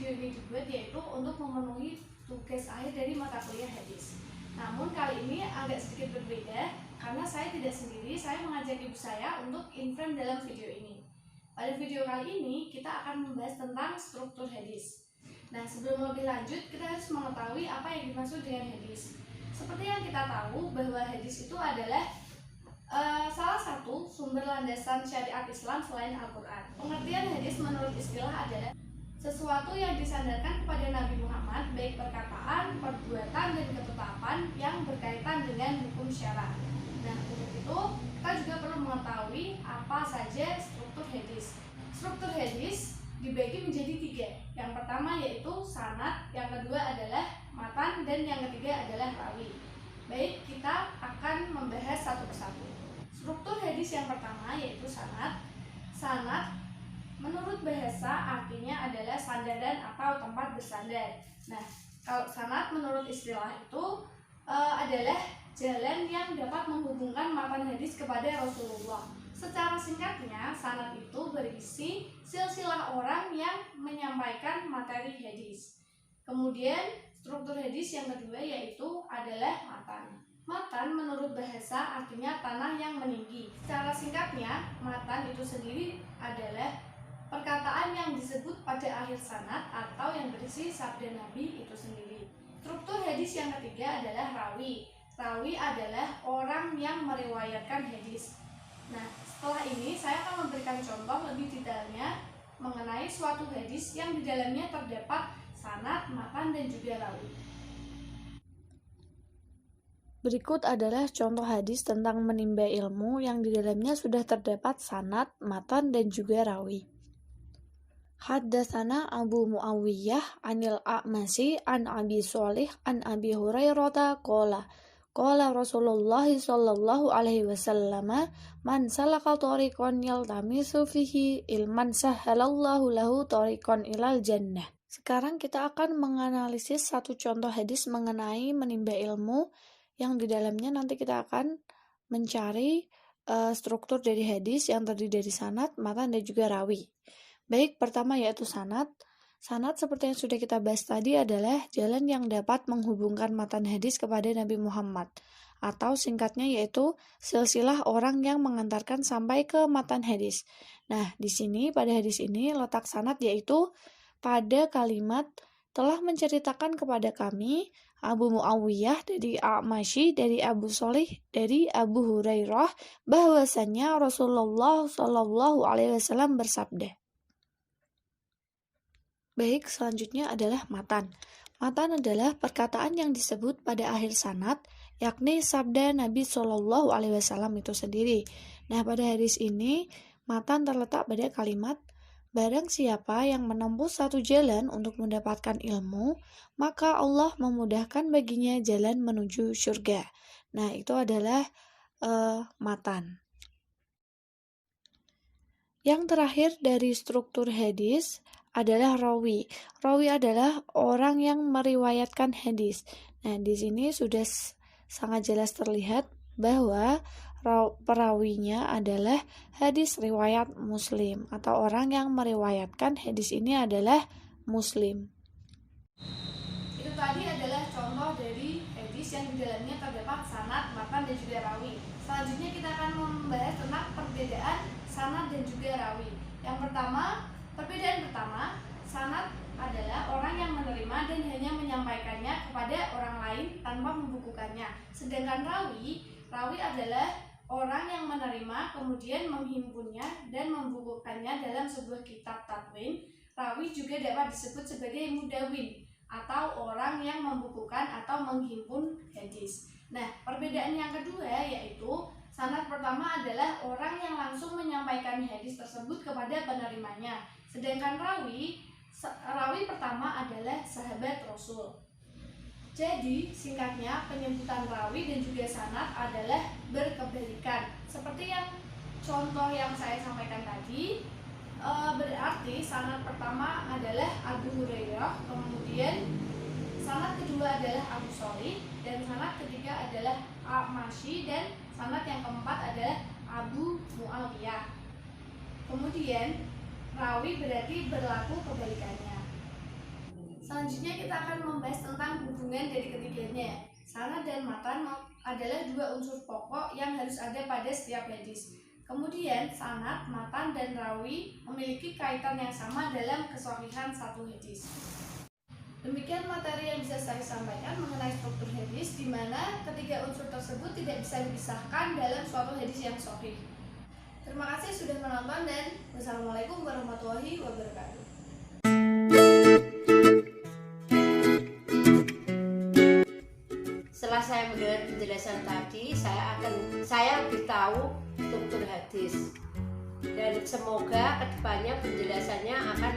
video ini dibuat yaitu untuk memenuhi tugas akhir dari mata kuliah hadis. Namun kali ini agak sedikit berbeda karena saya tidak sendiri, saya mengajak ibu saya untuk in-frame dalam video ini. Pada video kali ini kita akan membahas tentang struktur hadis. Nah, sebelum lebih lanjut kita harus mengetahui apa yang dimaksud dengan hadis. Seperti yang kita tahu bahwa hadis itu adalah salah satu sumber landasan syariat Islam selain Al-Quran. Pengertian hadis menurut istilah adalah sesuatu yang disandarkan kepada Nabi Muhammad, baik perkataan, perbuatan, dan ketetapan yang berkaitan dengan hukum syara. Nah, untuk itu kita juga perlu mengetahui apa saja struktur hadis. Struktur hadis dibagi menjadi 3. Yang pertama yaitu sanad, yang kedua adalah matan, dan yang ketiga adalah rawi. Baik, kita akan membahas satu persatu. Struktur hadis yang pertama yaitu sanad. Sanad menurut bahasa artinya adalah sandaran atau tempat bersandar. Nah, kalau sanad menurut istilah itu adalah jalan yang dapat menghubungkan matan hadis kepada Rasulullah. Secara singkatnya, sanad itu berisi silsilah orang yang menyampaikan materi hadis. Kemudian struktur hadis yang kedua yaitu adalah matan. Matan menurut bahasa artinya tanah yang meninggi. Secara singkatnya, matan itu sendiri adalah perkataan yang disebut pada akhir sanad atau yang berisi sabda Nabi itu sendiri. Struktur hadis yang ketiga adalah rawi. Rawi adalah orang yang meriwayatkan hadis. Nah, setelah ini saya akan memberikan contoh lebih detailnya mengenai suatu hadis yang di dalamnya terdapat sanad, matan, dan juga rawi. Berikut adalah contoh hadis tentang menimba ilmu yang di dalamnya sudah terdapat sanad, matan, dan juga rawi. Haddatsana Abu Muawiyah anil A'masi an Abi Shalih an Abi Hurairah qala Rasulullah sallallahu alaihi wasallam man salaka tariqan yaltamisu fihi ilman sahhalallahu lahu tariqan ilal jannah. Sekarang kita akan menganalisis satu contoh hadis mengenai menimba ilmu yang di dalamnya nanti kita akan mencari struktur dari hadis yang terdiri dari sanad, matan, dan juga rawi. Baik, pertama yaitu sanad. Sanad seperti yang sudah kita bahas tadi adalah jalan yang dapat menghubungkan matan hadis kepada Nabi Muhammad, atau singkatnya yaitu silsilah orang yang mengantarkan sampai ke matan hadis. Nah, di sini pada hadis ini letak sanad yaitu pada kalimat telah menceritakan kepada kami Abu Muawiyah dari A'masy dari Abu Shalih dari Abu Hurairah bahwasannya Rasulullah Shallallahu alaihi wasallam bersabda. Baik, selanjutnya adalah matan. Matan adalah perkataan yang disebut pada akhir sanad, yakni sabda Nabi Shallallahu alaihi wasallam itu sendiri. Nah, pada hadis ini matan terletak pada kalimat barang siapa yang menempuh satu jalan untuk mendapatkan ilmu, maka Allah memudahkan baginya jalan menuju surga. Nah, itu adalah matan. Yang terakhir dari struktur hadis adalah rawi. Rawi adalah orang yang meriwayatkan hadis. Nah, di sini sudah sangat jelas terlihat bahwa perawinya adalah hadis riwayat Muslim atau orang yang meriwayatkan hadis ini adalah Muslim. Itu tadi adalah contoh dari hadis yang di dalamnya terdapat sanad, matan, dan juga rawi. Selanjutnya kita akan membahas tentang perbedaan sanad dan juga rawi. Yang pertama, perbedaan pertama, sanad adalah orang yang menerima dan hanya menyampaikannya kepada orang lain tanpa membukukannya. Sedangkan rawi adalah orang yang menerima kemudian menghimpunnya dan membukukannya dalam sebuah kitab takwin. Rawi juga dapat disebut sebagai mudawin atau orang yang membukukan atau menghimpun hadis. Nah, perbedaan yang kedua yaitu sanad pertama adalah orang yang langsung menyampaikan hadis tersebut kepada penerimanya. Sedangkan rawi pertama adalah sahabat Rasul. Jadi, singkatnya penyebutan rawi dan juga sanad adalah berkebalikan. Seperti yang contoh yang saya sampaikan tadi, berarti sanad pertama adalah Abu Hurairah, kemudian sanad kedua adalah Abu Shalih, dan sanad ketiga adalah A'masy, dan sanad yang keempat adalah Abu Muawiyah. Kemudian rawi berarti berlaku kebalikannya. Selanjutnya kita akan membahas tentang hubungan dari ketiganya. Sanad dan matan adalah dua unsur pokok yang harus ada pada setiap hadis. Kemudian sanad, matan, dan rawi memiliki kaitan yang sama dalam kesahihan satu hadis. Demikian materi yang bisa saya sampaikan mengenai struktur hadis, di mana ketiga unsur tersebut tidak bisa dipisahkan dalam suatu hadis yang sahih. Terima kasih sudah menonton dan wassalamualaikum warahmatullahi wabarakatuh. Setelah saya mendengar penjelasan tadi, saya lebih tahu struktur hadis, dan semoga kedepannya penjelasannya akan